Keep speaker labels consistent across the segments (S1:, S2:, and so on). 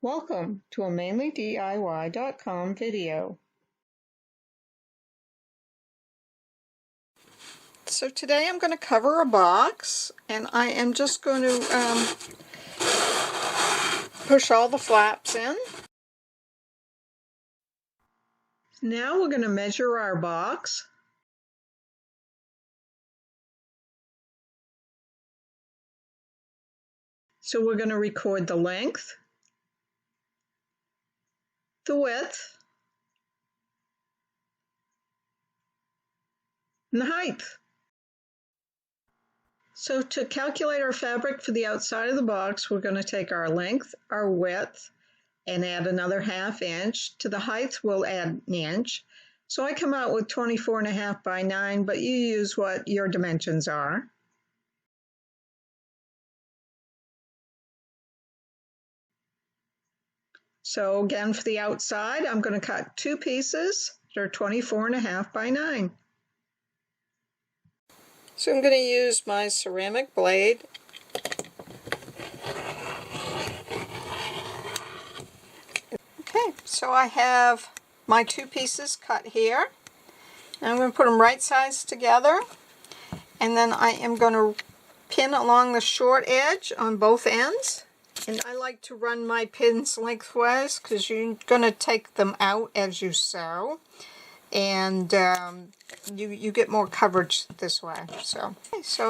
S1: Welcome to a MainelyDIY.com video. So today I'm going to cover a box, and I am just going to push all the flaps in. Now we're going to measure our box. So we're going to record the length, the width, and the height. So to calculate our fabric for the outside of the box, we're going to take our length, our width, and add another ½ inch. To the height, we'll add an inch. So I come out with 24.5 by 9, but you use what your dimensions are. So again, for the outside, I'm going to cut 2 pieces that are 24.5 by 9. So I'm going to use my ceramic blade. Okay, so I have my 2 pieces cut here. And I'm going to put them right sides together. And then I am going to pin along the short edge on both ends. And I like to run my pins lengthwise because you're going to take them out as you sew. And you get more coverage this way. So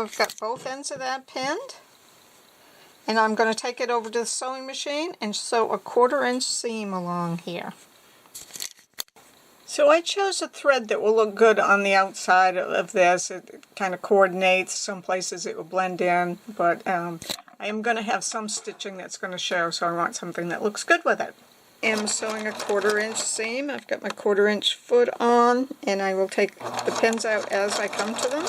S1: I've got both ends of that pinned. And I'm going to take it over to the sewing machine and sew a 1/4 inch seam along here. So I chose a thread that will look good on the outside of this. It kind of coordinates. Some places it will blend in, but I am going to have some stitching that's going to show, so I want something that looks good with it. I am sewing a 1/4 inch seam. I've got my 1/4 inch foot on, and I will take the pins out as I come to them.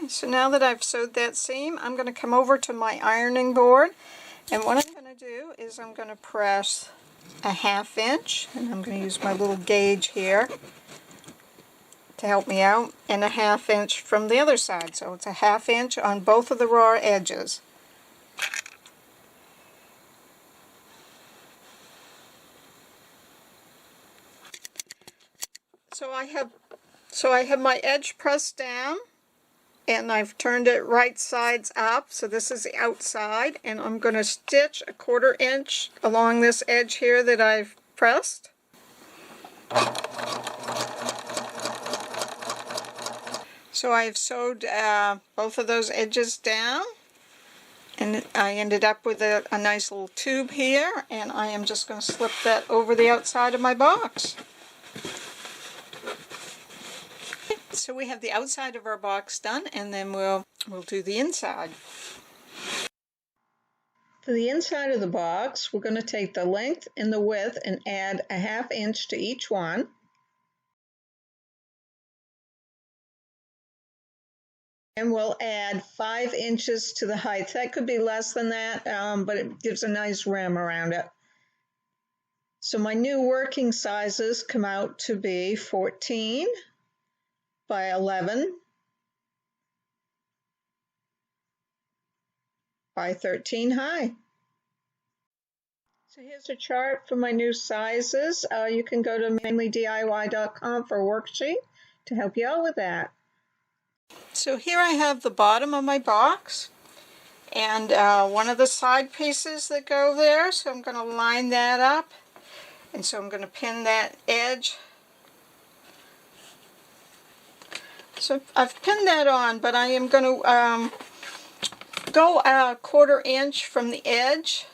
S1: So now that I've sewed that seam, I'm going to come over to my ironing board, and what I'm going to do is I'm going to press a ½ inch, and I'm going to use my little gauge here to help me out, and a ½ inch from the other side. So it's a ½ inch on both of the raw edges. So I have my edge pressed down, and I've turned it right sides up, so this is the outside, and I'm going to stitch a 1/4 inch along this edge here that I've pressed. So I've sewed both of those edges down, and I ended up with a nice little tube here, and I am just going to slip that over the outside of my box. So we have the outside of our box done, and then we'll do the inside. For the inside of the box, we're going to take the length and the width and add a ½ inch to each one. And we'll add 5 inches to the height. That could be less than that, but it gives a nice rim around it. So my new working sizes come out to be 14 by 11 by 13 high. So here's a chart for my new sizes. You can go to MainelyDIY.com for a worksheet to help you out with that. So here I have the bottom of my box, and one of the side pieces that go there, so I'm going to line that up, and so I'm going to pin that edge. So I've pinned that on, but I am going to go a 1/4 inch from the edge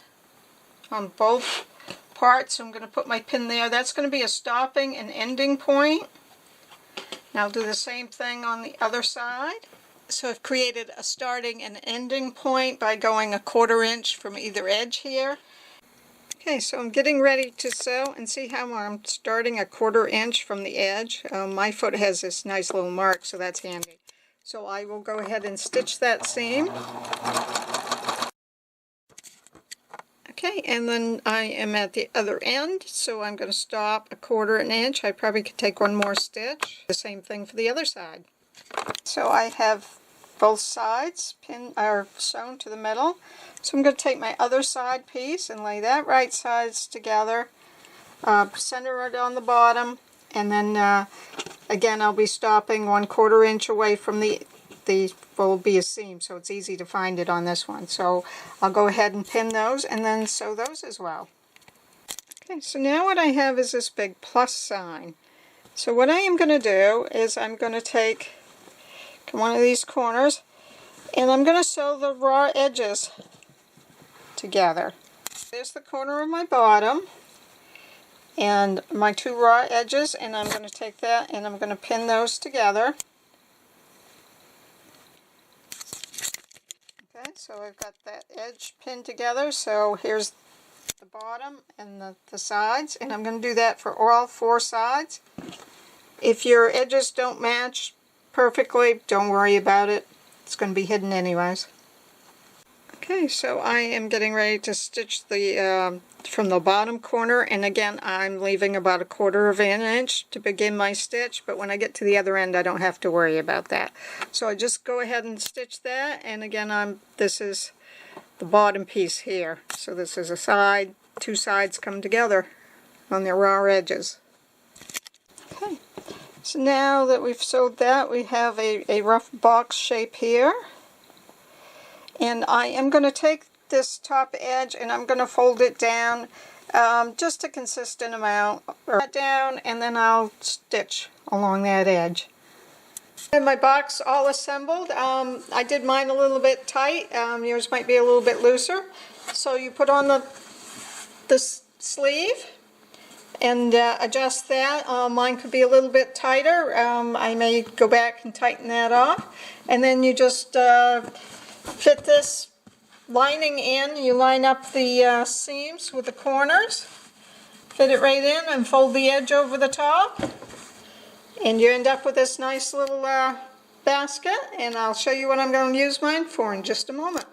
S1: on both parts. So I'm going to put my pin there. That's going to be a stopping and ending point. Now I'll do the same thing on the other side. So I've created a starting and ending point by going a 1/4 inch from either edge here. Okay, so I'm getting ready to sew, and see how I'm starting a 1/4 inch from the edge. My foot has this nice little mark, so that's handy. So I will go ahead and stitch that seam. Okay, and then I am at the other end, so I'm going to stop a 1/4 inch. I probably could take one more stitch. The same thing for the other side. So I have both sides pinned or sewn to the middle. So I'm going to take my other side piece and lay that right sides together, center it on the bottom, and then again I'll be stopping 1/4 inch away from the will be a seam, so it's easy to find it on this one. So I'll go ahead and pin those and then sew those as well. Okay, so now what I have is this big plus sign. So what I am going to do is I'm going to take one of these corners and I'm going to sew the raw edges together. There's the corner of my bottom and my 2 raw edges, and I'm going to take that and I'm going to pin those together. Okay, so I've got that edge pinned together, so here's the bottom and the sides, and I'm going to do that for all 4 sides. If your edges don't match perfectly, don't worry about it. It's going to be hidden anyways. Okay, so I am getting ready to stitch the from the bottom corner, and again I'm leaving about a 1/4 of an inch to begin my stitch, but when I get to the other end I don't have to worry about that. So I just go ahead and stitch that, and again this is the bottom piece here. So this is a side, 2 sides come together on their raw edges. Okay, so now that we've sewed that, we have a rough box shape here. And I am going to take this top edge and I'm going to fold it down just a consistent amount, or down, and then I'll stitch along that edge. And my box all assembled. I did mine a little bit tight. Yours might be a little bit looser. So you put on the sleeve and adjust that. Mine could be a little bit tighter. I may go back and tighten that off. And then you just fit this lining in. You line up the seams with the corners, fit it right in, and fold the edge over the top, and you end up with this nice little basket. And I'll show you what I'm going to use mine for in just a moment.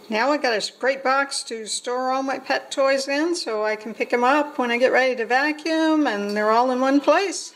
S1: Now I've got a great box to store all my pet toys in, so I can pick them up when I get ready to vacuum and they're all in one place.